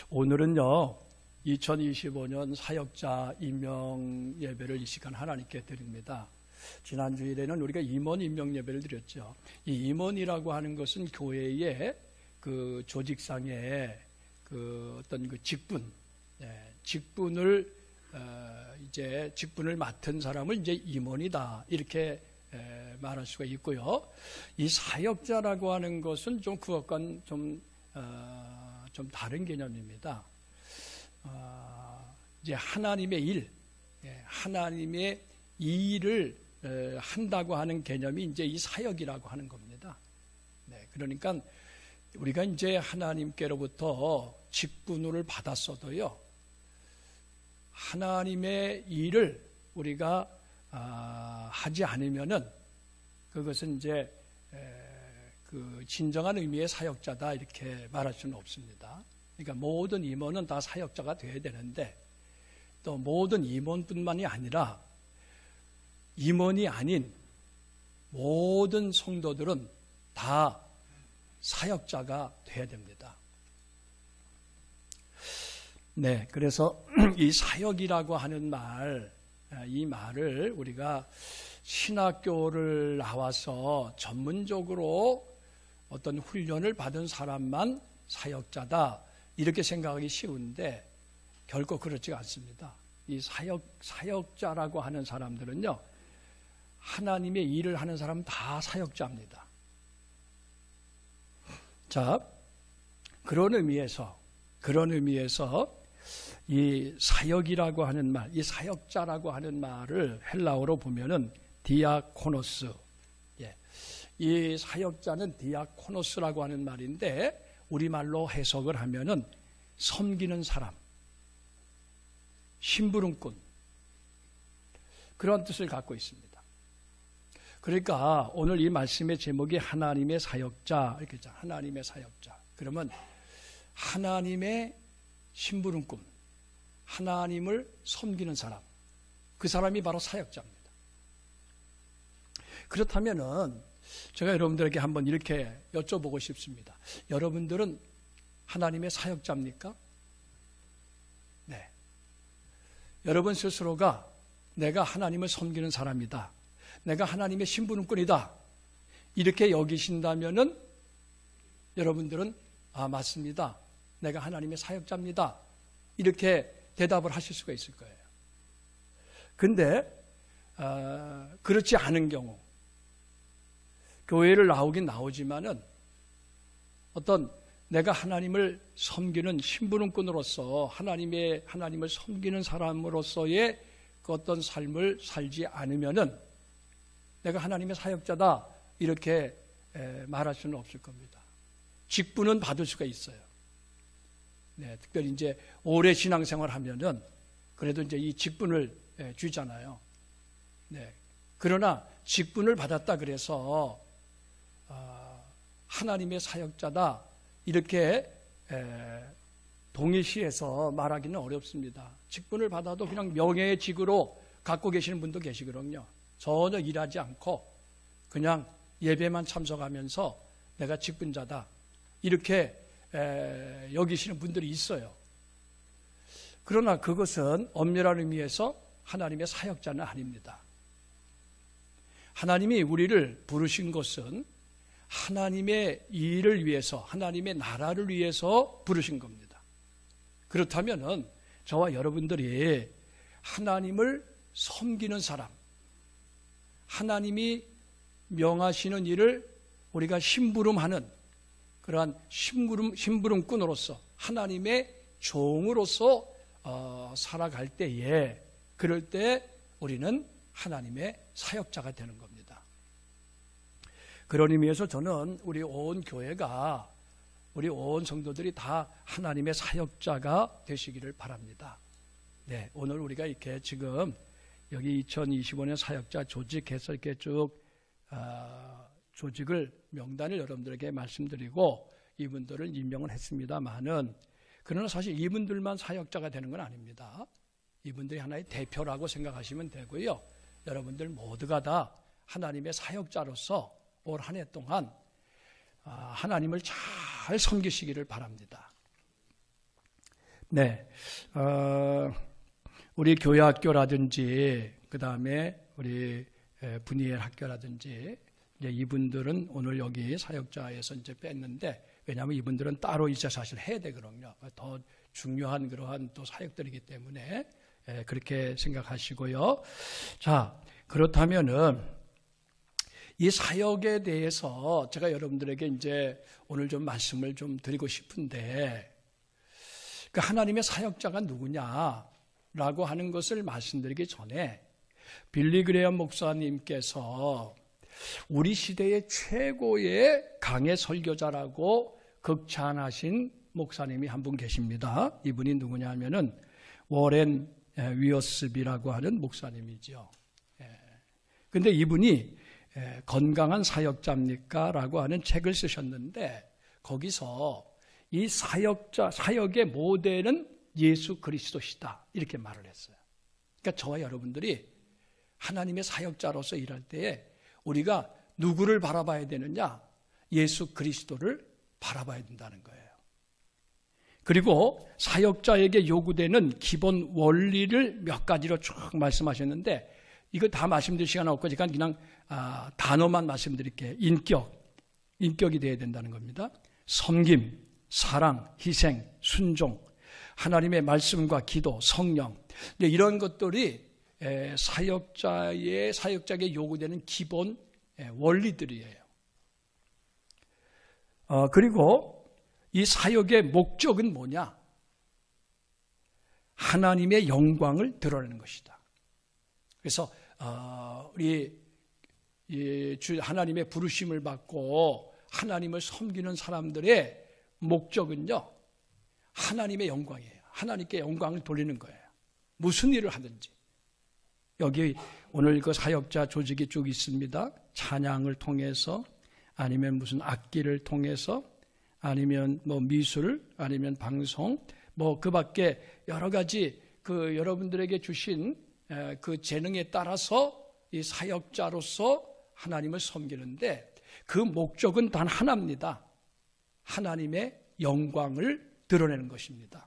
오늘은요 2025년 사역자 임명 예배를 이 시간 하나님께 드립니다. 지난 주일에는 우리가 임원 임명 예배를 드렸죠. 이 임원이라고 하는 것은 교회의 그 조직상의 그 어떤 그 직분을 이제 직분을 맡은 사람을 이제 임원이다 이렇게 말할 수가 있고요. 이 사역자라고 하는 것은 좀 그것과는 좀 다른 개념입니다. 이제 하나님의 일, 하나님의 일을 한다고 하는 개념이 이제 이 사역이라고 하는 겁니다. 그러니까 우리가 이제 하나님께로부터 직분을 받았어도요, 하나님의 일을 우리가 하지 않으면은 그것은 이제 그 진정한 의미의 사역자다 이렇게 말할 수는 없습니다. 그러니까 모든 임원은 다 사역자가 되어야 되는데 또 모든 임원뿐만이 아니라 임원이 아닌 모든 성도들은 다 사역자가 되어야 됩니다. 네, 그래서 이 사역이라고 하는 이 말을 우리가 신학교를 나와서 전문적으로 어떤 훈련을 받은 사람만 사역자다 이렇게 생각하기 쉬운데 결코 그렇지가 않습니다. 이 사역자라고 하는 사람들은요, 하나님의 일을 하는 사람은 다 사역자입니다. 자, 그런 의미에서 이 사역이라고 하는 말, 이 사역자라고 하는 말을 헬라어로 보면은 디아코노스. 이 사역자는 디아코노스라고 하는 말인데 우리말로 해석을 하면은 섬기는 사람, 심부름꾼 그런 뜻을 갖고 있습니다. 그러니까 오늘 이 말씀의 제목이 하나님의 사역자 이렇게 있잖아요. 하나님의 사역자. 그러면 하나님의 심부름꾼, 하나님을 섬기는 사람, 그 사람이 바로 사역자입니다. 그렇다면은 제가 여러분들에게 한번 이렇게 여쭤보고 싶습니다. 여러분들은 하나님의 사역자입니까? 네. 여러분 스스로가 내가 하나님을 섬기는 사람이다, 내가 하나님의 심부름꾼이다 이렇게 여기신다면은 여러분들은 맞습니다, 내가 하나님의 사역자입니다 이렇게 대답을 하실 수가 있을 거예요. 근데 그렇지 않은 경우, 교회를 나오긴 나오지만은 어떤 내가 하나님을 섬기는 심부름꾼으로서 하나님을 섬기는 사람으로서의 그 어떤 삶을 살지 않으면은 내가 하나님의 사역자다 이렇게 말할 수는 없을 겁니다. 직분은 받을 수가 있어요. 네, 특별히 이제 오래 신앙생활 하면은 그래도 이제 이 직분을 주잖아요. 네. 그러나 직분을 받았다 그래서 하나님의 사역자다 이렇게 동일시해서 말하기는 어렵습니다. 직분을 받아도 그냥 명예의 직으로 갖고 계시는 분도 계시거든요. 전혀 일하지 않고 그냥 예배만 참석하면서 내가 직분자다 이렇게 여기시는 분들이 있어요. 그러나 그것은 엄밀한 의미에서 하나님의 사역자는 아닙니다. 하나님이 우리를 부르신 것은 하나님의 일을 위해서, 하나님의 나라를 위해서 부르신 겁니다. 그렇다면은 저와 여러분들이 하나님을 섬기는 사람, 하나님이 명하시는 일을 우리가 심부름하는 그러한 심부름꾼으로서 하나님의 종으로서 살아갈 때에, 그럴 때 우리는 하나님의 사역자가 되는 겁니다. 그런 의미에서 저는 우리 온 교회가, 우리 온 성도들이 다 하나님의 사역자가 되시기를 바랍니다. 네, 오늘 우리가 이렇게 지금 여기 2025년 사역자 조직해서 이렇게 쭉 조직을, 명단을 여러분들에게 말씀드리고 이분들을 임명을 했습니다만은, 그러나 사실 이분들만 사역자가 되는 건 아닙니다. 이분들이 하나의 대표라고 생각하시면 되고요. 여러분들 모두가 다 하나님의 사역자로서 올 한 해 동안 하나님을 잘 섬기시기를 바랍니다. 네, 우리 교회학교라든지 그 다음에 우리 분이엘 학교라든지 이제 이분들은 오늘 여기 사역자에서 이제 뺐는데, 왜냐하면 이분들은 따로 이제 사실 해야 되거든요. 더 중요한 그러한 또 사역들이기 때문에 그렇게 생각하시고요. 자, 그렇다면은 이 사역에 대해서 제가 여러분들에게 이제 오늘 좀 말씀을 좀 드리고 싶은데, 그 하나님의 사역자가 누구냐라고 하는 것을 말씀드리기 전에 빌리 그레엄 목사님께서 우리 시대의 최고의 강해 설교자라고 극찬하신 목사님이 한 분 계십니다. 이분이 누구냐 하면은 워렌 위어스비라고 하는 목사님이죠. 근데 이분이 건강한 사역자입니까? 라고 하는 책을 쓰셨는데, 거기서 이 사역의 모델은 예수 그리스도시다, 이렇게 말을 했어요. 그러니까 저와 여러분들이 하나님의 사역자로서 일할 때에 우리가 누구를 바라봐야 되느냐? 예수 그리스도를 바라봐야 된다는 거예요. 그리고 사역자에게 요구되는 기본 원리를 몇 가지로 쭉 말씀하셨는데, 이거 다 말씀드릴 시간 없고 그냥 단어만 말씀드릴게요. 인격이 되어야 된다는 겁니다. 섬김, 사랑, 희생, 순종, 하나님의 말씀과 기도, 성령, 이런 것들이 사역자에게 요구되는 기본 원리들이에요. 그리고 이 사역의 목적은 뭐냐? 하나님의 영광을 드러내는 것이다. 그래서 우리 하나님의 부르심을 받고 하나님을 섬기는 사람들의 목적은요, 하나님의 영광이에요. 하나님께 영광을 돌리는 거예요. 무슨 일을 하든지. 여기 오늘 그 사역자 조직이 쭉 있습니다. 찬양을 통해서, 아니면 무슨 악기를 통해서, 아니면 뭐 미술, 아니면 방송, 뭐 그 밖에 여러 가지 그 여러분들에게 주신 그 재능에 따라서 이 사역자로서 하나님을 섬기는데, 그 목적은 단 하나입니다. 하나님의 영광을 드러내는 것입니다.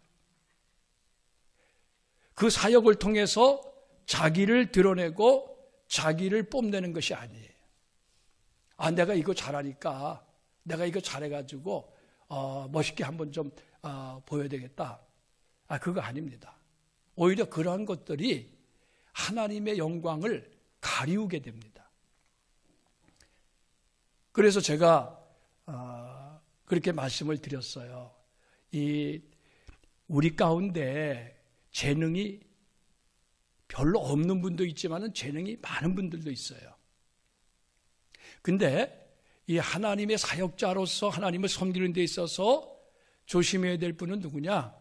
그 사역을 통해서 자기를 드러내고 자기를 뽐내는 것이 아니에요. 내가 이거 잘하니까, 내가 이거 잘해가지고 멋있게 한번 좀 보여야 되겠다. 그거 아닙니다. 오히려 그러한 것들이 하나님의 영광을 가리우게 됩니다. 그래서 제가 그렇게 말씀을 드렸어요. 우리 가운데 재능이 별로 없는 분도 있지만 재능이 많은 분들도 있어요. 근데 이 하나님의 사역자로서 하나님을 섬기는 데 있어서 조심해야 될 분은 누구냐?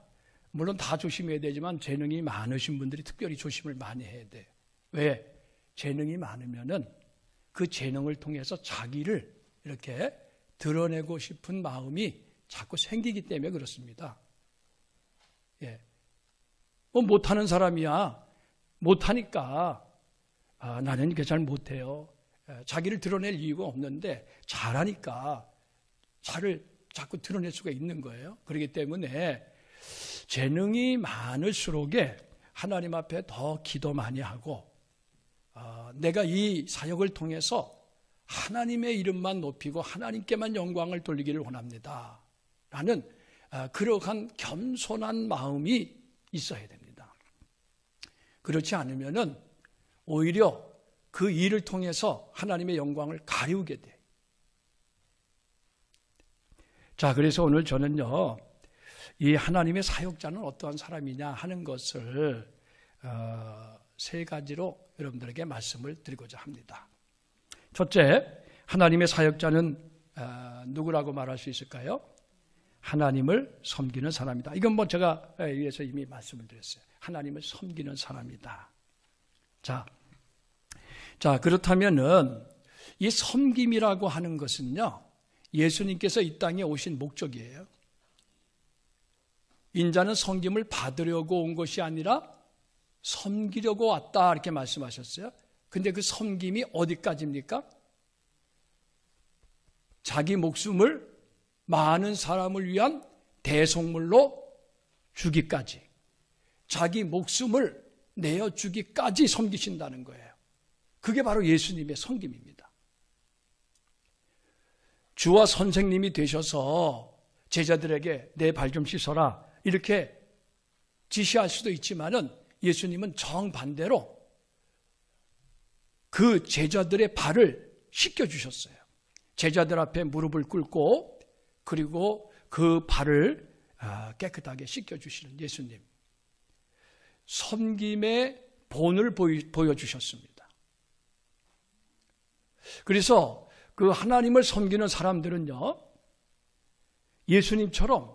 물론 다 조심해야 되지만 재능이 많으신 분들이 특별히 조심을 많이 해야 돼요. 왜? 재능이 많으면은 그 재능을 통해서 자기를 이렇게 드러내고 싶은 마음이 자꾸 생기기 때문에 그렇습니다. 못하는 사람이야. 못하니까 나는 이렇게 잘 못해요. 자기를 드러낼 이유가 없는데 잘하니까 자를 자꾸 드러낼 수가 있는 거예요. 그렇기 때문에 재능이 많을수록에 하나님 앞에 더 기도 많이 하고, 내가 이 사역을 통해서 하나님의 이름만 높이고 하나님께만 영광을 돌리기를 원합니다 라는 그러한 겸손한 마음이 있어야 됩니다. 그렇지 않으면은 오히려 그 일을 통해서 하나님의 영광을 가리우게 돼. 자, 그래서 오늘 저는요, 이 하나님의 사역자는 어떠한 사람이냐 하는 것을 세 가지로 여러분들에게 말씀을 드리고자 합니다. 첫째, 하나님의 사역자는 누구라고 말할 수 있을까요? 하나님을 섬기는 사람이다. 이건 뭐 제가 위에서 이미 말씀을 드렸어요. 하나님을 섬기는 사람이다. 자, 그렇다면은 이 섬김이라고 하는 것은요, 예수님께서 이 땅에 오신 목적이에요. 인자는 섬김을 받으려고 온 것이 아니라 섬기려고 왔다, 이렇게 말씀하셨어요. 근데 그 섬김이 어디까지입니까? 자기 목숨을 많은 사람을 위한 대속물로 주기까지, 자기 목숨을 내어주기까지 섬기신다는 거예요. 그게 바로 예수님의 섬김입니다. 주와 선생님이 되셔서 제자들에게 내 발 좀 씻어라 이렇게 지시할 수도 있지만은 예수님은 정반대로 그 제자들의 발을 씻겨주셨어요. 제자들 앞에 무릎을 꿇고 그리고 그 발을 깨끗하게 씻겨주시는 예수님. 섬김의 본을 보여주셨습니다. 그래서 그 하나님을 섬기는 사람들은요, 예수님처럼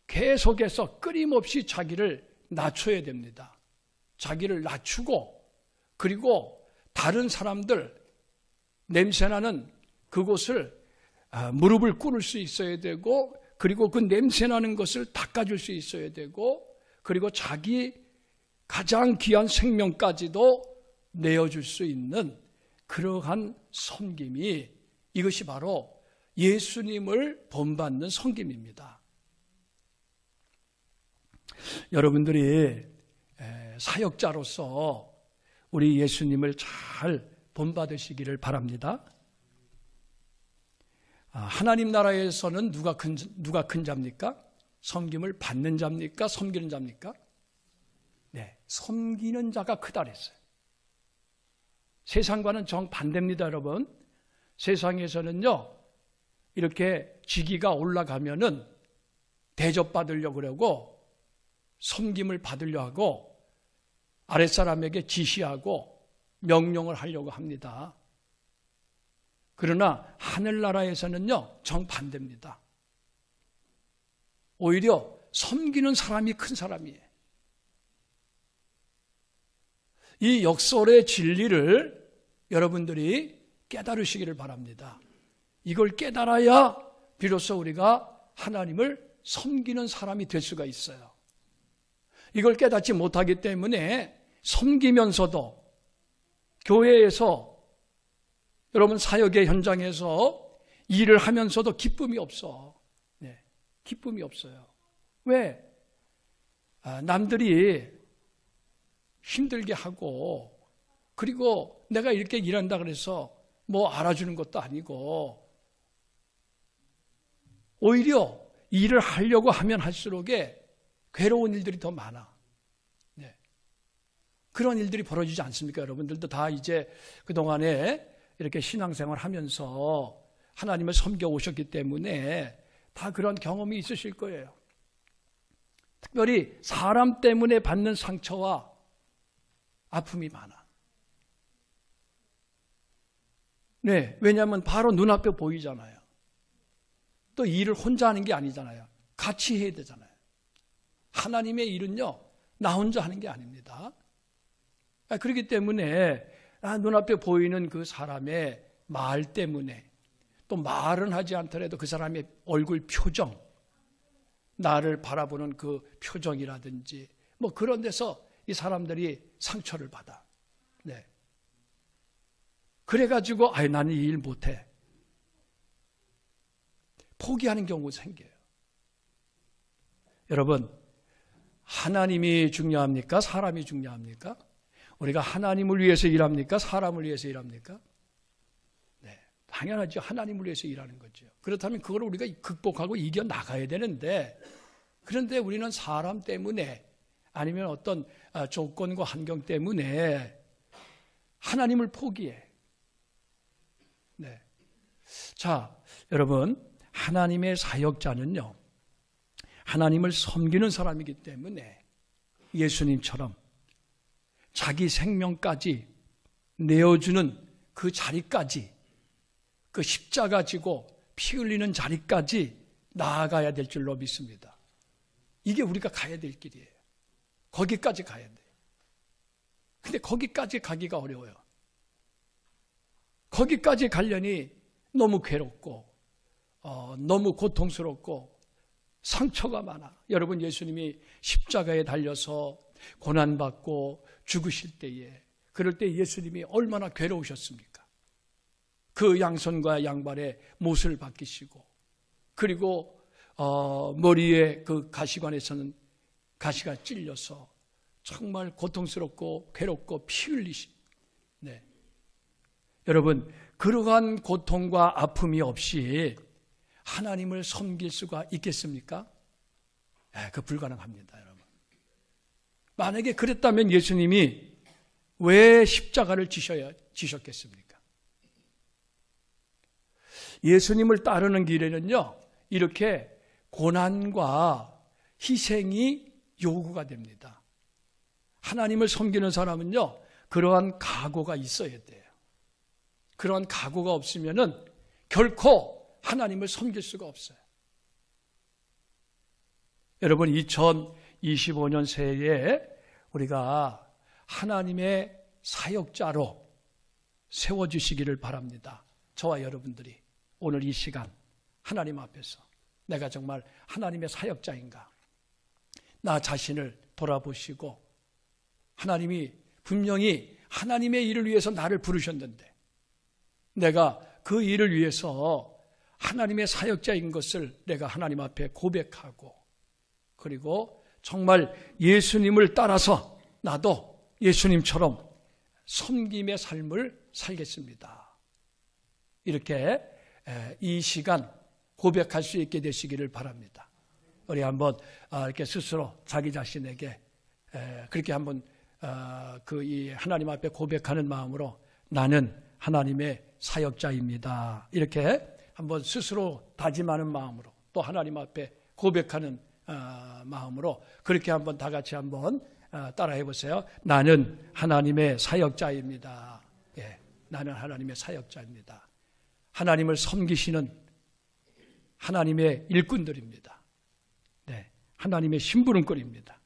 계속해서 끊임없이 자기를 낮춰야 됩니다. 자기를 낮추고 그리고 다른 사람들 냄새나는 그곳을 무릎을 꿇을 수 있어야 되고 그리고 그 냄새나는 것을 닦아줄 수 있어야 되고 그리고 자기 가장 귀한 생명까지도 내어줄 수 있는 그러한 섬김이 이것이 바로 예수님을 본받는 섬김입니다. 여러분들이 사역자로서 우리 예수님을 잘 본받으시기를 바랍니다. 하나님 나라에서는 누가 큰 자입니까? 섬김을 받는 자입니까? 섬기는 자입니까? 네, 섬기는 자가 크다 그랬어요. 세상과는 정반대입니다, 여러분. 세상에서는요, 이렇게 직위가 올라가면은 대접받으려고 그러고 섬김을 받으려 하고 아랫사람에게 지시하고 명령을 하려고 합니다. 그러나 하늘나라에서는요, 정반대입니다. 오히려 섬기는 사람이 큰 사람이에요. 이 역설의 진리를 여러분들이 깨달으시기를 바랍니다. 이걸 깨달아야 비로소 우리가 하나님을 섬기는 사람이 될 수가 있어요. 이걸 깨닫지 못하기 때문에 섬기면서도 교회에서 여러분 사역의 현장에서 일을 하면서도 기쁨이 없어. 네, 기쁨이 없어요. 왜? 남들이 힘들게 하고 그리고 내가 이렇게 일한다 그래서 뭐 알아주는 것도 아니고 오히려 일을 하려고 하면 할수록에 괴로운 일들이 더 많아. 네. 그런 일들이 벌어지지 않습니까? 여러분들도 다 이제 그동안에 이렇게 신앙생활 하면서 하나님을 섬겨 오셨기 때문에 다 그런 경험이 있으실 거예요. 특별히 사람 때문에 받는 상처와 아픔이 많아. 네, 왜냐하면 바로 눈앞에 보이잖아요. 또 일을 혼자 하는 게 아니잖아요. 같이 해야 되잖아요. 하나님의 일은요, 나 혼자 하는 게 아닙니다. 그렇기 때문에 눈앞에 보이는 그 사람의 말 때문에 또 말은 하지 않더라도 그 사람의 얼굴 표정, 나를 바라보는 그 표정이라든지 뭐 그런 데서 이 사람들이 상처를 받아. 네. 그래가지고 나는 이 일 못해. 포기하는 경우가 생겨요. 여러분, 하나님이 중요합니까? 사람이 중요합니까? 우리가 하나님을 위해서 일합니까? 사람을 위해서 일합니까? 네, 당연하죠. 하나님을 위해서 일하는 거죠. 그렇다면 그걸 우리가 극복하고 이겨나가야 되는데 그런데 우리는 사람 때문에 아니면 어떤 조건과 환경 때문에 하나님을 포기해. 네. 자, 여러분, 하나님의 사역자는요, 하나님을 섬기는 사람이기 때문에 예수님처럼 자기 생명까지 내어주는 그 자리까지, 그 십자가 지고 피 흘리는 자리까지 나아가야 될 줄로 믿습니다. 이게 우리가 가야 될 길이에요. 거기까지 가야 돼요. 근데 거기까지 가기가 어려워요. 거기까지 가려니 너무 괴롭고 너무 고통스럽고 상처가 많아. 여러분, 예수님이 십자가에 달려서 고난받고 죽으실 때에 그럴 때 예수님이 얼마나 괴로우셨습니까? 그 양손과 양발에 못을 박히시고 그리고 머리에 그 가시관에서는 가시가 찔려서 정말 고통스럽고 괴롭고 피 흘리시. 네. 여러분, 그러한 고통과 아픔이 없이 하나님을 섬길 수가 있겠습니까? 그 불가능합니다, 여러분. 만약에 그랬다면 예수님이 왜 십자가를 지셨겠습니까? 예수님을 따르는 길에는요, 이렇게 고난과 희생이 요구가 됩니다. 하나님을 섬기는 사람은요, 그러한 각오가 있어야 돼요. 그러한 각오가 없으면은 결코 하나님을 섬길 수가 없어요. 여러분, 2025년 새해에 우리가 하나님의 사역자로 세워주시기를 바랍니다. 저와 여러분들이 오늘 이 시간 하나님 앞에서 내가 정말 하나님의 사역자인가? 나 자신을 돌아보시고 하나님이 분명히 하나님의 일을 위해서 나를 부르셨는데 내가 그 일을 위해서 하나님의 사역자인 것을 내가 하나님 앞에 고백하고 그리고 정말 예수님을 따라서 나도 예수님처럼 섬김의 삶을 살겠습니다. 이렇게 이 시간 고백할 수 있게 되시기를 바랍니다. 우리 한번 이렇게 스스로 자기 자신에게 그렇게 한번 이 하나님 앞에 고백하는 마음으로 나는 하나님의 사역자입니다. 이렇게 한번 스스로 다짐하는 마음으로 또 하나님 앞에 고백하는 마음으로 그렇게 한번 다 같이 한번 따라해 보세요. 나는 하나님의 사역자입니다. 예, 나는 하나님의 사역자입니다. 하나님을 섬기시는 하나님의 일꾼들입니다. 네, 하나님의 심부름꾼입니다.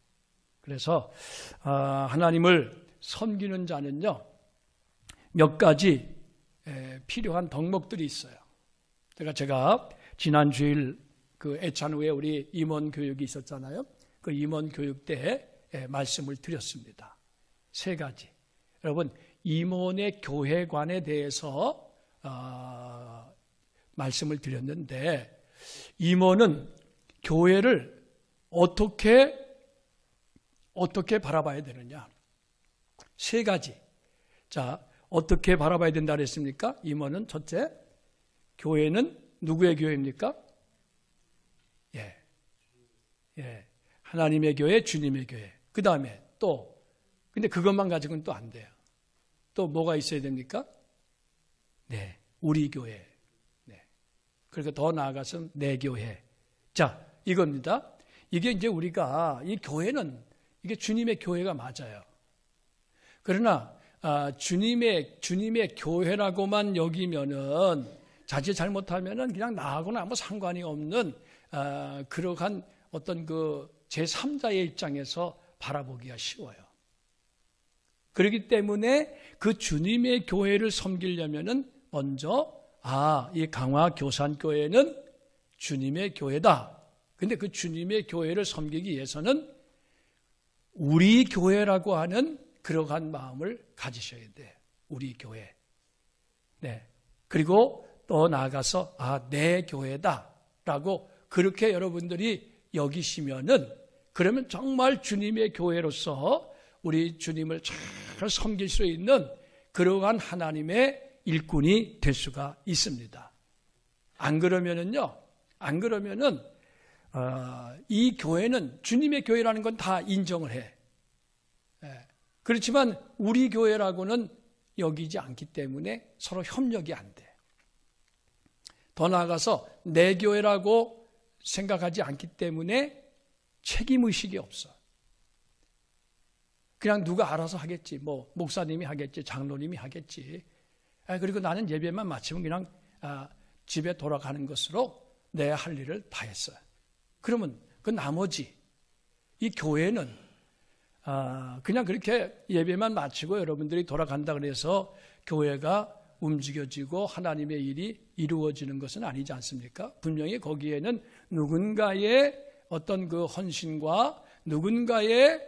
그래서 하나님을 섬기는 자는요 몇 가지 필요한 덕목들이 있어요. 제가 지난 주일 그 애찬 후에 우리 임원 교육이 있었잖아요. 그 임원 교육 때 말씀을 드렸습니다. 3가지. 여러분, 임원의 교회관에 대해서 말씀을 드렸는데 임원은 교회를 어떻게 바라봐야 되느냐? 3가지. 자, 어떻게 바라봐야 된다 그랬습니까? 임원은 첫째, 교회는 누구의 교회입니까? 예, 하나님의 교회, 주님의 교회. 그 다음에 또, 근데 그것만 가지고는 또 안 돼요. 또 뭐가 있어야 됩니까? 네, 우리 교회. 네. 그리고 더 나아가서 내 교회. 자, 이겁니다. 이게 이제 우리가, 이 교회는, 이게 주님의 교회가 맞아요. 그러나, 주님의 교회라고만 여기면은, 자칫 잘못하면은 그냥 나하고는 아무 상관이 없는, 그러한 어떤 그 제3자의 입장에서 바라보기가 쉬워요. 그렇기 때문에 그 주님의 교회를 섬기려면은 먼저 이 강화교산교회는 주님의 교회다. 근데 그 주님의 교회를 섬기기 위해서는 우리 교회라고 하는 그러한 마음을 가지셔야 돼. 우리 교회. 네. 그리고 또 나아가서 내 교회다라고 그렇게 여러분들이 여기시면은 그러면 정말 주님의 교회로서 우리 주님을 잘 섬길 수 있는 그러한 하나님의 일꾼이 될 수가 있습니다. 안 그러면은 이 교회는 주님의 교회라는 건 다 인정을 해. 그렇지만 우리 교회라고는 여기지 않기 때문에 서로 협력이 안 돼. 더 나아가서 내 교회라고 생각하지 않기 때문에 책임의식이 없어. 그냥 누가 알아서 하겠지. 뭐 목사님이 하겠지. 장로님이 하겠지. 그리고 나는 예배만 마치면 그냥 집에 돌아가는 것으로 내 할 일을 다 했어요. 그러면 그 나머지 이 교회는 그냥 그렇게 예배만 마치고 여러분들이 돌아간다 그래서 교회가 움직여지고 하나님의 일이 이루어지는 것은 아니지 않습니까? 분명히 거기에는 누군가의 어떤 그 헌신과 누군가의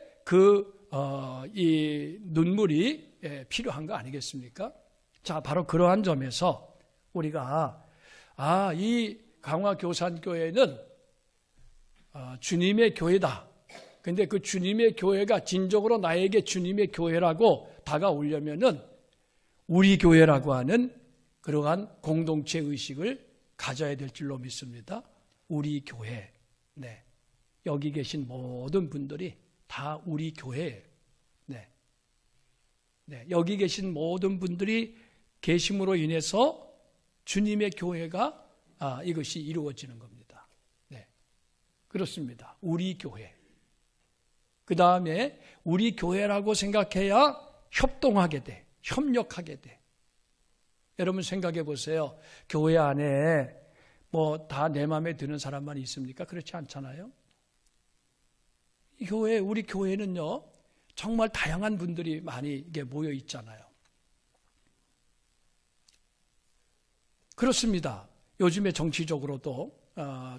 이 눈물이 필요한 거 아니겠습니까? 자, 바로 그러한 점에서 우리가 이 강화교산교회는 주님의 교회다. 근데 그 주님의 교회가 진정으로 나에게 주님의 교회라고 다가오려면은 우리 교회라고 하는 그러한 공동체 의식을 가져야 될 줄로 믿습니다. 우리 교회. 네. 여기 계신 모든 분들이 다 우리 교회예요. 네. 네. 여기 계신 모든 분들이 계심으로 인해서 주님의 교회가 이것이 이루어지는 겁니다. 네. 그렇습니다. 우리 교회. 그 다음에 우리 교회라고 생각해야 협동하게 돼. 협력하게 돼. 여러분 생각해 보세요. 교회 안에 뭐 다 내 마음에 드는 사람만 있습니까? 그렇지 않잖아요. 우리 교회는요, 정말 다양한 분들이 많이 이게 모여 있잖아요. 그렇습니다. 요즘에 정치적으로도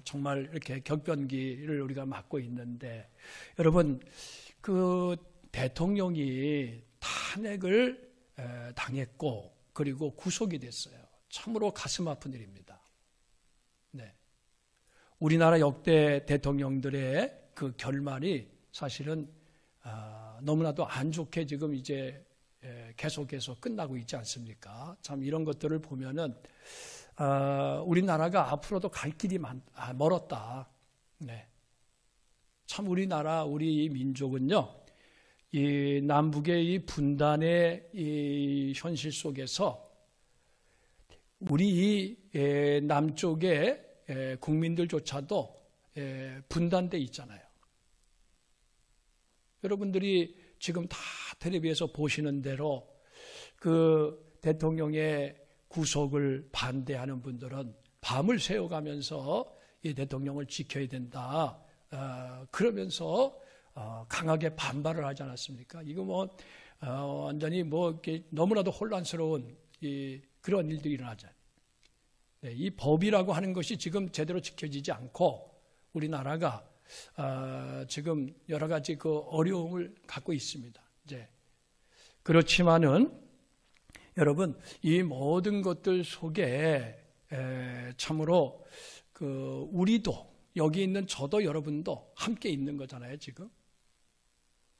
정말 이렇게 격변기를 우리가 맞고 있는데, 여러분, 그 대통령이 탄핵을 당했고, 그리고 구속이 됐어요. 참으로 가슴 아픈 일입니다. 네. 우리나라 역대 대통령들의 그 결말이 사실은 너무나도 안 좋게 지금 이제 계속해서 끝나고 있지 않습니까? 참 이런 것들을 보면은 우리나라가 앞으로도 갈 길이 멀었다. 네. 참 우리나라, 우리 민족은요, 이 남북의 이 분단의 이 현실 속에서 우리 이 남쪽의 국민들조차도 분단돼 있잖아요. 여러분들이 지금 다 텔레비에서 보시는 대로 그 대통령의 구속을 반대하는 분들은 밤을 새워가면서 이 대통령을 지켜야 된다. 그러면서 강하게 반발을 하지 않았습니까? 이거 뭐 완전히 뭐 이렇게 너무나도 혼란스러운 그런 일들이 일어나잖아요. 네, 이 법이라고 하는 것이 지금 제대로 지켜지지 않고 우리나라가 지금 여러 가지 그 어려움을 갖고 있습니다. 이제 그렇지만은 여러분 이 모든 것들 속에 참으로 그 우리도 여기 있는 저도 여러분도 함께 있는 거잖아요. 지금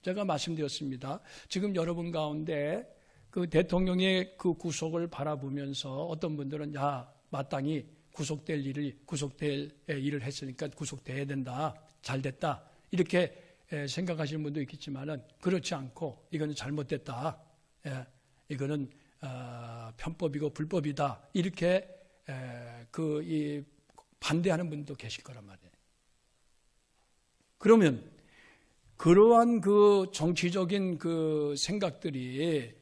제가 말씀드렸습니다. 지금 여러분 가운데 그 대통령의 그 구속을 바라보면서 어떤 분들은 마땅히 구속될 일을 했으니까 구속돼야 된다. 잘 됐다. 이렇게 생각하시는 분도 있겠지만은 그렇지 않고 이거는 잘못됐다. 이거는 편법이고 불법이다. 이렇게 반대하는 분도 계실 거란 말이에요. 그러면 그러한 그 정치적인 그 생각들이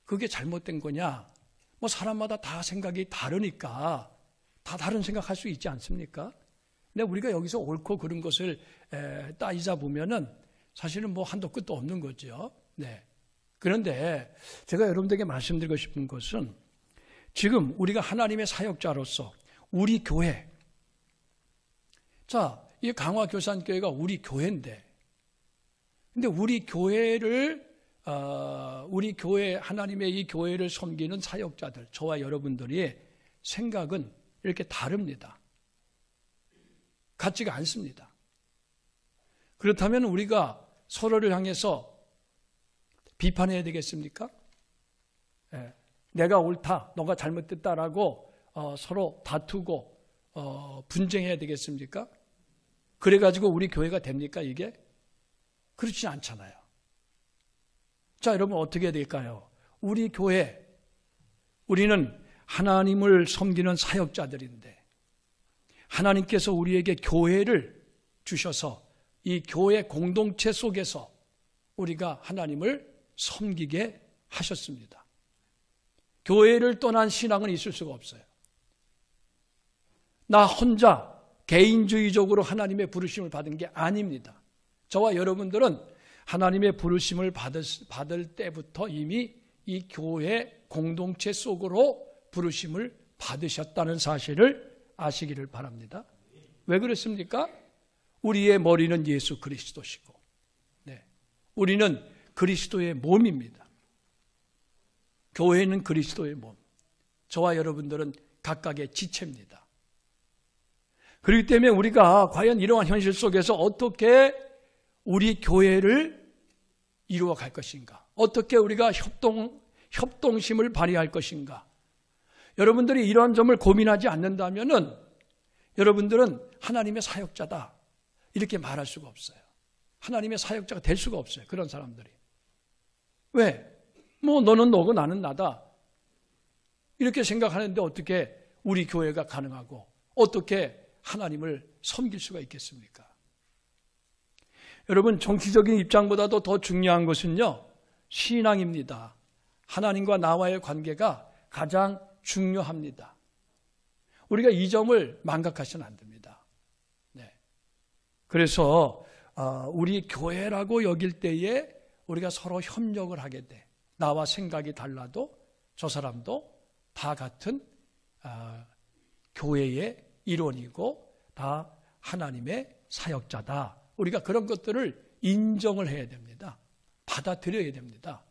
그게 잘못된 거냐? 뭐 사람마다 다 생각이 다르니까 다 다른 생각할 수 있지 않습니까? 근데 우리가 여기서 옳고 그른 것을 따지자 보면은 사실은 뭐 한도 끝도 없는 거죠. 네. 그런데 제가 여러분들에게 말씀드리고 싶은 것은 지금 우리가 하나님의 사역자로서 우리 교회, 자, 이 강화교산교회가 우리 교회인데, 근데 우리 교회를 우리 교회, 하나님의 이 교회를 섬기는 사역자들, 저와 여러분들의 생각은 이렇게 다릅니다. 같지가 않습니다. 그렇다면 우리가 서로를 향해서 비판해야 되겠습니까? 내가 옳다, 너가 잘못됐다라고 서로 다투고 분쟁해야 되겠습니까? 그래가지고 우리 교회가 됩니까, 이게? 그렇지 않잖아요. 자, 여러분 어떻게 해야 될까요? 우리 교회, 우리는 하나님을 섬기는 사역자들인데 하나님께서 우리에게 교회를 주셔서 이 교회 공동체 속에서 우리가 하나님을 섬기게 하셨습니다. 교회를 떠난 신앙은 있을 수가 없어요. 나 혼자 개인주의적으로 하나님의 부르심을 받은 게 아닙니다. 저와 여러분들은 하나님의 부르심을 받을 때부터 이미 이 교회 공동체 속으로 부르심을 받으셨다는 사실을 아시기를 바랍니다. 왜 그렇습니까? 우리의 머리는 예수 그리스도시고, 네, 우리는 그리스도의 몸입니다. 교회는 그리스도의 몸, 저와 여러분들은 각각의 지체입니다. 그렇기 때문에 우리가 과연 이러한 현실 속에서 어떻게 우리 교회를 이루어 갈 것인가? 어떻게 우리가 협동심을 발휘할 것인가? 여러분들이 이러한 점을 고민하지 않는다면은 여러분들은 하나님의 사역자다 이렇게 말할 수가 없어요. 하나님의 사역자가 될 수가 없어요. 그런 사람들이. 왜? 뭐 너는 너고 나는 나다. 이렇게 생각하는데 어떻게 우리 교회가 가능하고 어떻게 하나님을 섬길 수가 있겠습니까? 여러분, 정치적인 입장보다도 더 중요한 것은요, 신앙입니다. 하나님과 나와의 관계가 가장 중요합니다. 우리가 이 점을 망각하시면 안 됩니다. 네. 그래서 우리 교회라고 여길 때에 우리가 서로 협력을 하게 돼. 나와 생각이 달라도 저 사람도 다 같은 교회의 일원이고 다 하나님의 사역자다. 우리가 그런 것들을 인정을 해야 됩니다. 받아들여야 됩니다.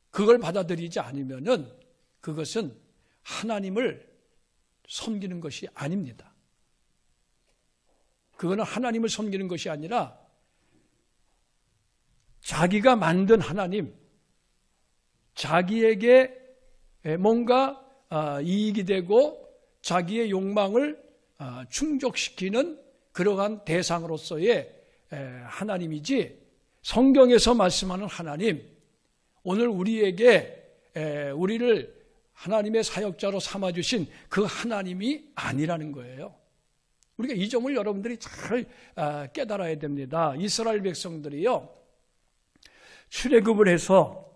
그걸 받아들이지 않으면은 그것은 하나님을 섬기는 것이 아닙니다. 그거는 하나님을 섬기는 것이 아니라 자기가 만든 하나님, 자기에게 뭔가 이익이 되고 자기의 욕망을 충족시키는 그러한 대상으로서의 하나님이지, 성경에서 말씀하는 하나님, 오늘 우리를 하나님의 사역자로 삼아주신 그 하나님이 아니라는 거예요. 우리가 이 점을 여러분들이 잘 깨달아야 됩니다. 이스라엘 백성들이요, 출애굽을 해서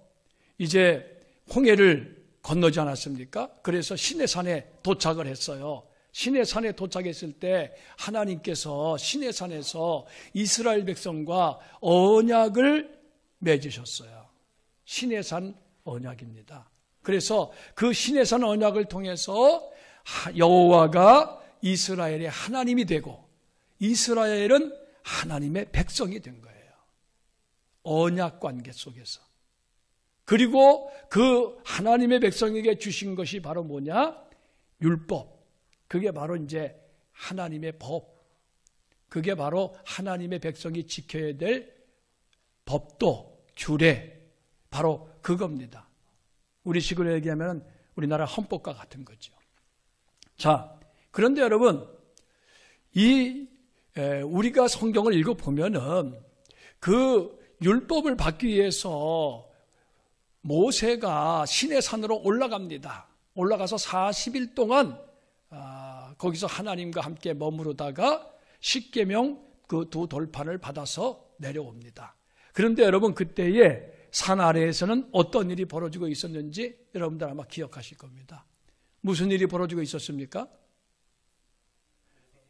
이제 홍해를 건너지 않았습니까? 그래서 시내산에 도착을 했어요. 시내산에 도착했을 때 하나님께서 시내산에서 이스라엘 백성과 언약을 맺으셨어요. 시내산 언약입니다. 그래서 그 시내산 언약을 통해서 여호와가 이스라엘의 하나님이 되고 이스라엘은 하나님의 백성이 된 거예요. 언약 관계 속에서. 그리고 그 하나님의 백성에게 주신 것이 바로 뭐냐? 율법. 그게 바로 이제 하나님의 법. 그게 바로 하나님의 백성이 지켜야 될 법도, 규례. 바로 그겁니다. 우리 식으로 얘기하면 우리나라 헌법과 같은 거죠. 자, 그런데 여러분, 우리가 성경을 읽어보면은 그 율법을 받기 위해서 모세가 시내산으로 올라갑니다. 올라가서 40일 동안 거기서 하나님과 함께 머무르다가 십계명 그 두 돌판을 받아서 내려옵니다. 그런데 여러분, 그때에 산 아래에서는 어떤 일이 벌어지고 있었는지 여러분들 아마 기억하실 겁니다. 무슨 일이 벌어지고 있었습니까?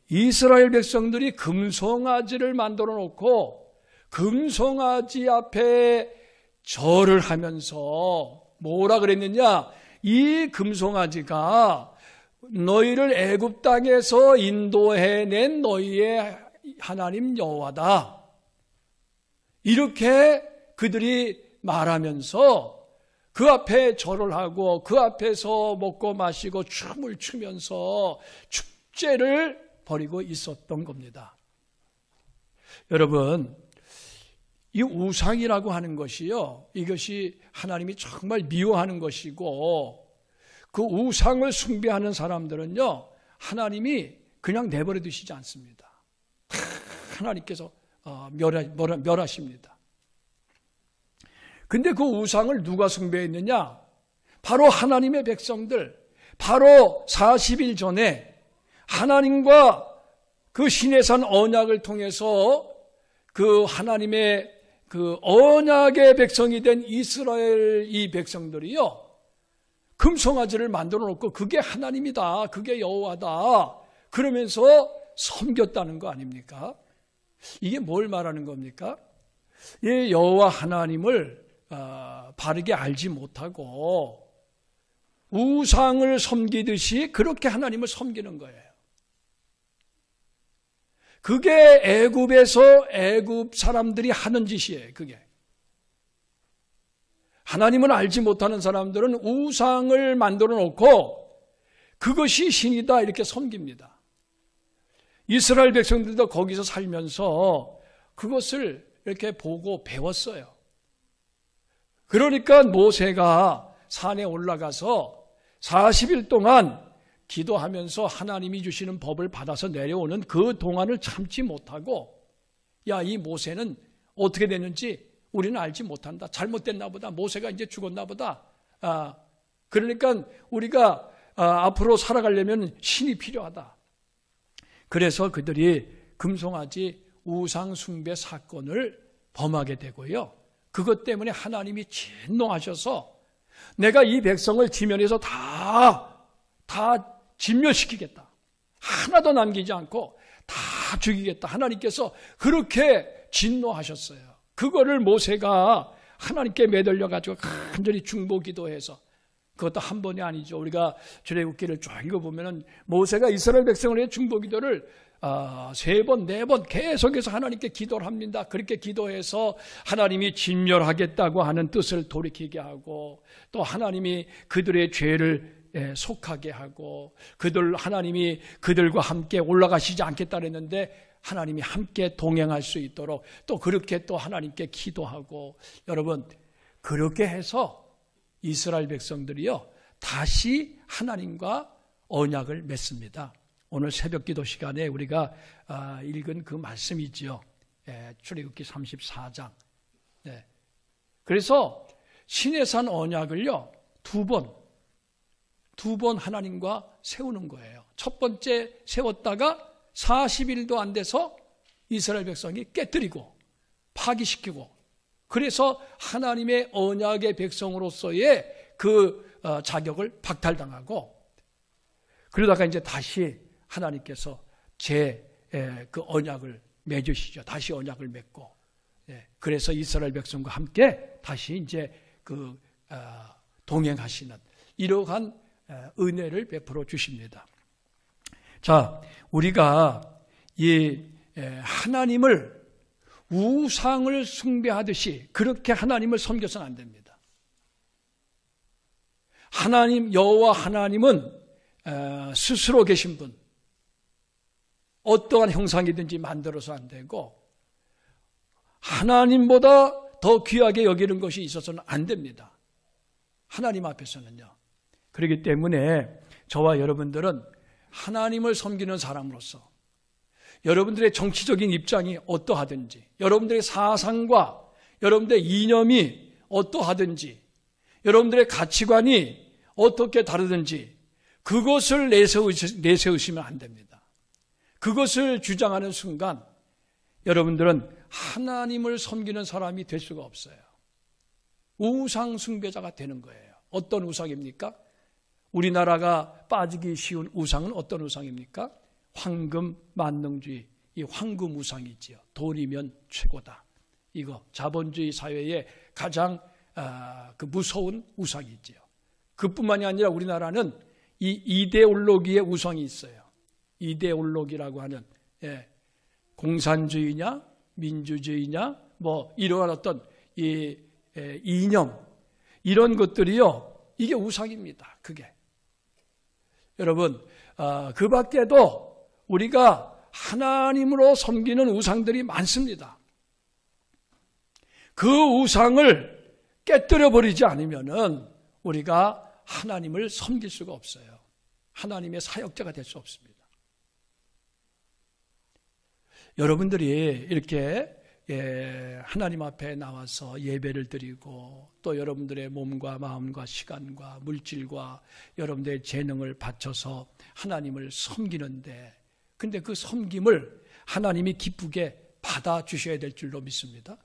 이스라엘 백성들이 금송아지를 만들어 놓고 금송아지 앞에 절을 하면서 뭐라 그랬느냐? 이 금송아지가 너희를 애굽 땅에서 인도해낸 너희의 하나님 여호와다. 이렇게 그들이 말하면서 그 앞에 절을 하고 그 앞에서 먹고 마시고 춤을 추면서 축제를 벌이고 있었던 겁니다. 여러분, 이 우상이라고 하는 것이요, 이것이 하나님이 정말 미워하는 것이고, 그 우상을 숭배하는 사람들은요, 하나님이 그냥 내버려 두시지 않습니다. 하나님께서 멸하십니다. 근데 그 우상을 누가 숭배했느냐? 바로 하나님의 백성들, 바로 40일 전에 하나님과 그 시내산 언약을 통해서 그 하나님의 그 언약의 백성이 된 이스라엘 이 백성들이요, 금송아지를 만들어 놓고 그게 하나님이다, 그게 여호와다 그러면서 섬겼다는 거 아닙니까? 이게 뭘 말하는 겁니까? 이 여호와 하나님을 바르게 알지 못하고 우상을 섬기듯이 그렇게 하나님을 섬기는 거예요. 그게 애굽에서 애굽 사람들이 하는 짓이에요. 그게 하나님을 알지 못하는 사람들은 우상을 만들어 놓고 그것이 신이다 이렇게 섬깁니다. 이스라엘 백성들도 거기서 살면서 그것을 이렇게 보고 배웠어요. 그러니까 모세가 산에 올라가서 40일 동안 기도하면서 하나님이 주시는 법을 받아서 내려오는 그 동안을 참지 못하고, 야, 이 모세는 어떻게 됐는지 우리는 알지 못한다. 잘못됐나 보다. 모세가 이제 죽었나 보다. 그러니까 우리가 앞으로 살아가려면 신이 필요하다. 그래서 그들이 금송아지 우상 숭배 사건을 범하게 되고요. 그것 때문에 하나님이 진노하셔서 내가 이 백성을 지면에서 다 진멸시키겠다. 하나도 남기지 않고 다 죽이겠다. 하나님께서 그렇게 진노하셨어요. 그거를 모세가 하나님께 매달려가지고 간절히 중보기도해서, 그것도 한 번이 아니죠. 우리가 출애굽기를 쭉 읽어보면 모세가 이스라엘 백성을 위해 중보기도를 3번, 4번 계속해서 하나님께 기도를 합니다. 그렇게 기도해서 하나님이 진멸하겠다고 하는 뜻을 돌이키게 하고, 또 하나님이 그들의 죄를 속하게 하고, 하나님이 그들과 함께 올라가시지 않겠다 그랬는데 하나님이 함께 동행할 수 있도록 또 그렇게 또 하나님께 기도하고, 여러분 그렇게 해서 이스라엘 백성들이요 다시 하나님과 언약을 맺습니다. 오늘 새벽기도 시간에 우리가 읽은 그 말씀이지요. 출애굽기 34장. 그래서 시내산 언약을요 두 번 하나님과 세우는 거예요. 첫 번째 세웠다가 40일도 안 돼서 이스라엘 백성이 깨뜨리고 파기시키고, 그래서 하나님의 언약의 백성으로서의 그 자격을 박탈당하고, 그러다가 이제 다시 하나님께서 그 언약을 맺으시죠. 다시 언약을 맺고, 그래서 이스라엘 백성과 함께 다시 이제 동행하시는 이러한 은혜를 베풀어 주십니다. 자, 우리가 이 하나님을 우상을 숭배하듯이 그렇게 하나님을 섬겨서는 안 됩니다. 여호와 하나님은 스스로 계신 분, 어떠한 형상이든지 만들어서 안 되고 하나님보다 더 귀하게 여기는 것이 있어서는 안 됩니다. 하나님 앞에서는요. 그렇기 때문에 저와 여러분들은 하나님을 섬기는 사람으로서 여러분들의 정치적인 입장이 어떠하든지, 여러분들의 사상과 여러분들의 이념이 어떠하든지, 여러분들의 가치관이 어떻게 다르든지 그것을 내세우시면 안 됩니다. 그것을 주장하는 순간 여러분들은 하나님을 섬기는 사람이 될 수가 없어요. 우상 숭배자가 되는 거예요. 어떤 우상입니까? 우리나라가 빠지기 쉬운 우상은 어떤 우상입니까? 황금 만능주의, 이 황금 우상이지요. 돌이면 최고다. 이거 자본주의 사회의 가장 무서운 우상이지요. 그뿐만이 아니라 우리나라는 이 이데올로기의 우상이 있어요. 이데올로기라고 하는 공산주의냐, 민주주의냐, 뭐 이러한 어떤 이념, 이런 것들이요, 이게 우상입니다. 그게. 여러분, 그 밖에도 우리가 하나님으로 섬기는 우상들이 많습니다. 그 우상을 깨뜨려 버리지 않으면은 우리가 하나님을 섬길 수가 없어요. 하나님의 사역자가 될 수 없습니다. 여러분들이 이렇게 하나님 앞에 나와서 예배를 드리고 또 여러분들의 몸과 마음과 시간과 물질과 여러분들의 재능을 바쳐서 하나님을 섬기는데, 근데 그 섬김을 하나님이 기쁘게 받아주셔야 될 줄로 믿습니다.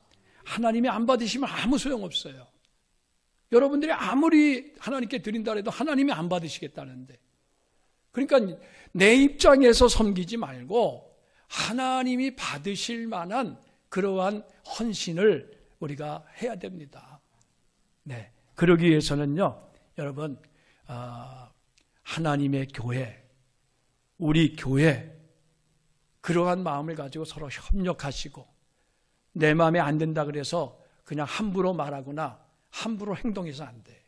하나님이 안 받으시면 아무 소용없어요. 여러분들이 아무리 하나님께 드린다 해도 하나님이 안 받으시겠다는데, 그러니까 내 입장에서 섬기지 말고 하나님이 받으실 만한 그러한 헌신을 우리가 해야 됩니다. 네, 그러기 위해서는요, 여러분, 하나님의 교회, 우리 교회, 그러한 마음을 가지고 서로 협력하시고, 내 마음에 안 든다 그래서 그냥 함부로 말하거나 함부로 행동해서 안 돼.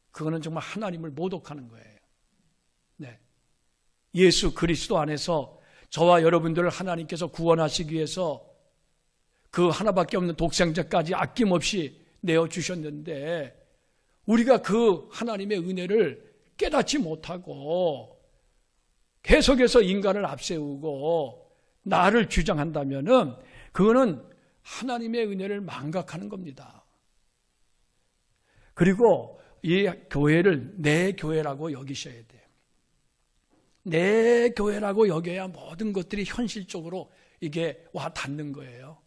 그거는 정말 하나님을 모독하는 거예요. 네, 예수 그리스도 안에서 저와 여러분들을 하나님께서 구원하시기 위해서 그 하나밖에 없는 독생자까지 아낌없이 내어주셨는데 우리가 그 하나님의 은혜를 깨닫지 못하고 계속해서 인간을 앞세우고 나를 주장한다면은 그거는 하나님의 은혜를 망각하는 겁니다. 그리고 이 교회를 내 교회라고 여기셔야 돼요. 내 교회라고 여겨야 모든 것들이 현실적으로 이게 와 닿는 거예요.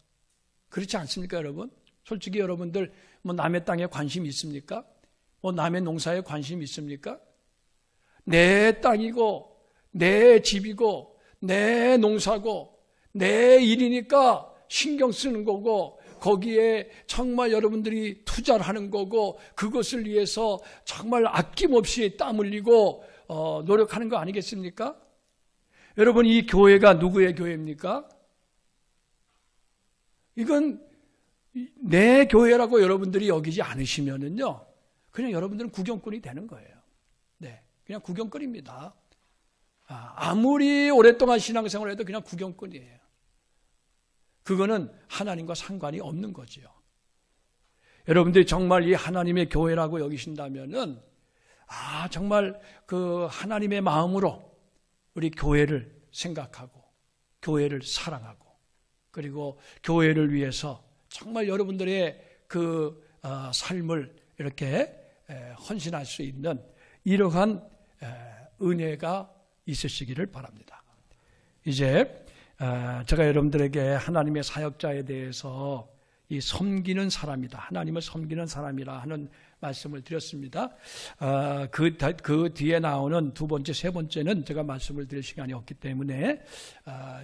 그렇지 않습니까, 여러분? 솔직히 여러분들 뭐 남의 땅에 관심 있습니까? 뭐 남의 농사에 관심 있습니까? 내 땅이고 내 집이고 내 농사고 내 일이니까 신경 쓰는 거고 거기에 정말 여러분들이 투자를 하는 거고 그것을 위해서 정말 아낌없이 땀 흘리고 노력하는 거 아니겠습니까? 여러분, 이 교회가 누구의 교회입니까? 이건 내 교회라고 여러분들이 여기지 않으시면은요, 그냥 여러분들은 구경꾼이 되는 거예요. 네, 그냥 구경꾼입니다. 아무리 오랫동안 신앙생활을 해도 그냥 구경꾼이에요. 그거는 하나님과 상관이 없는 거지요. 여러분들이 정말 이 하나님의 교회라고 여기신다면은 정말 그 하나님의 마음으로 우리 교회를 생각하고 교회를 사랑하고 그리고 교회를 위해서 정말 여러분들의 그 삶을 이렇게 헌신할 수 있는 이러한 은혜가 있으시기를 바랍니다. 이제 제가 여러분들에게 하나님의 사역자에 대해서 이 섬기는 사람이다, 하나님을 섬기는 사람이라 하는 말씀을 드렸습니다. 그 뒤에 나오는 두 번째, 세 번째는 제가 말씀을 드릴 시간이 없기 때문에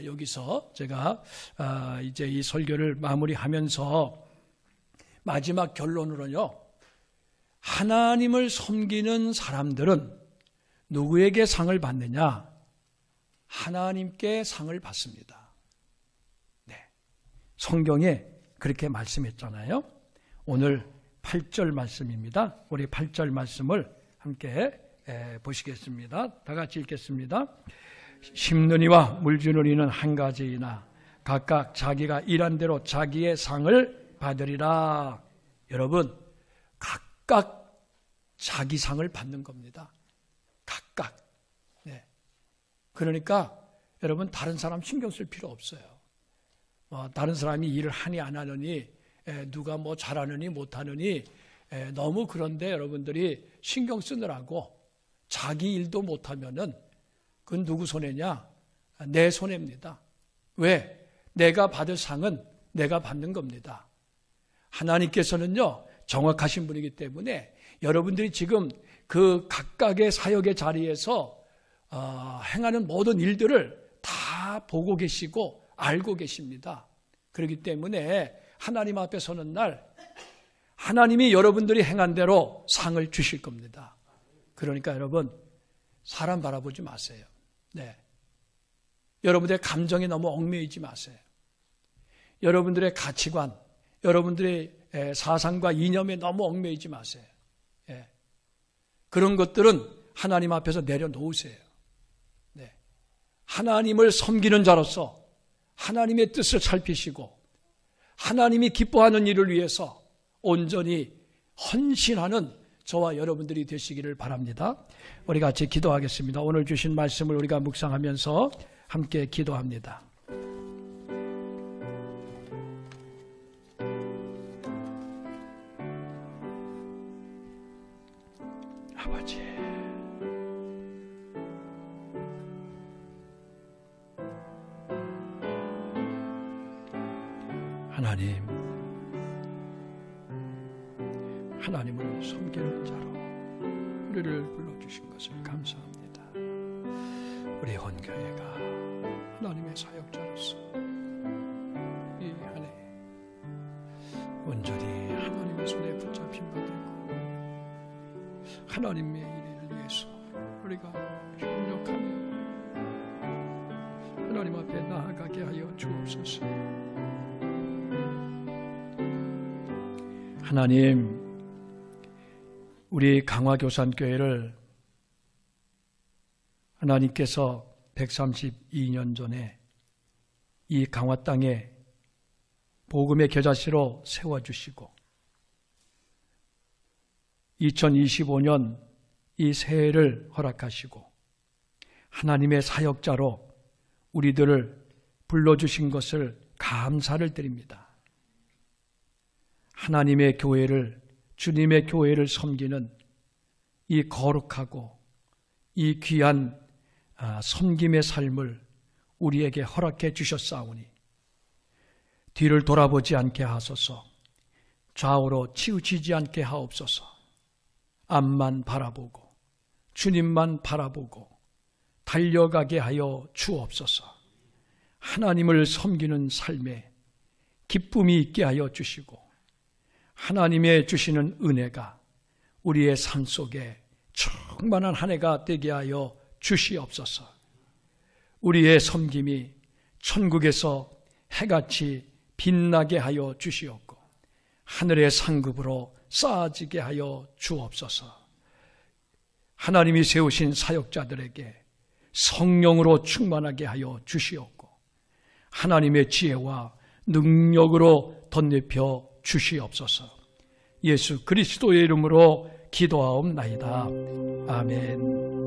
여기서 제가 이제 이 설교를 마무리하면서 마지막 결론으로요, 하나님을 섬기는 사람들은 누구에게 상을 받느냐? 하나님께 상을 받습니다. 네, 성경에 그렇게 말씀했잖아요. 오늘 8절 말씀입니다. 우리 8절 말씀을 함께 보시겠습니다. 다 같이 읽겠습니다. 심는 이와 물주는 이는 한 가지이나 각각 자기가 일한 대로 자기의 상을 받으리라. 여러분, 각각 자기 상을 받는 겁니다. 각각. 네. 그러니까 여러분, 다른 사람 신경 쓸 필요 없어요. 다른 사람이 일을 하니 안 하느니, 누가 뭐 잘하느니 못하느니, 너무 그런데 여러분들이 신경 쓰느라고 자기 일도 못하면은 그건 누구 손해냐? 내 손해입니다. 왜? 내가 받을 상은 내가 받는 겁니다. 하나님께서는요, 정확하신 분이기 때문에 여러분들이 지금 그 각각의 사역의 자리에서 행하는 모든 일들을 다 보고 계시고 알고 계십니다. 그렇기 때문에 하나님 앞에 서는 날 하나님이 여러분들이 행한 대로 상을 주실 겁니다. 그러니까 여러분, 사람 바라보지 마세요. 네. 여러분들의 감정에 너무 얽매이지 마세요. 여러분들의 가치관, 여러분들의 사상과 이념에 너무 얽매이지 마세요. 예. 그런 것들은 하나님 앞에서 내려놓으세요. 네. 하나님을 섬기는 자로서 하나님의 뜻을 살피시고 하나님이 기뻐하는 일을 위해서 온전히 헌신하는 저와 여러분들이 되시기를 바랍니다. 우리 같이 기도하겠습니다. 오늘 주신 말씀을 우리가 묵상하면서 함께 기도합니다. 아버지, 하나님, 하나님을 섬기는 자로 우리를 불러주신 것을 감사합니다. 우리 헌교회가 하나님의 사역자로서 이 한 해 온전히 하나님의 손에 붙잡힌 바 되고 하나님의 일을 위해서 우리가 협력하며 하나님 앞에 나아가게 하여 주옵소서. 하나님, 우리 강화교산교회를 하나님께서 132년 전에 이 강화 땅에 복음의 겨자씨로 세워주시고 2025년 이 새해를 허락하시고 하나님의 사역자로 우리들을 불러주신 것을 감사를 드립니다. 하나님의 교회를, 주님의 교회를 섬기는 이 거룩하고 이 귀한 섬김의 삶을 우리에게 허락해 주셨사오니 뒤를 돌아보지 않게 하소서, 좌우로 치우치지 않게 하옵소서, 앞만 바라보고 주님만 바라보고 달려가게 하여 주옵소서. 하나님을 섬기는 삶에 기쁨이 있게 하여 주시고 하나님의 주시는 은혜가 우리의 삶 속에 충만한 한 해가 되게 하여 주시옵소서. 우리의 섬김이 천국에서 해같이 빛나게 하여 주시옵고 하늘의 상급으로 쌓아지게 하여 주옵소서. 하나님이 세우신 사역자들에게 성령으로 충만하게 하여 주시옵고 하나님의 지혜와 능력으로 덧입혀 주시옵소서. 예수 그리스도의 이름으로 기도하옵나이다. 아멘.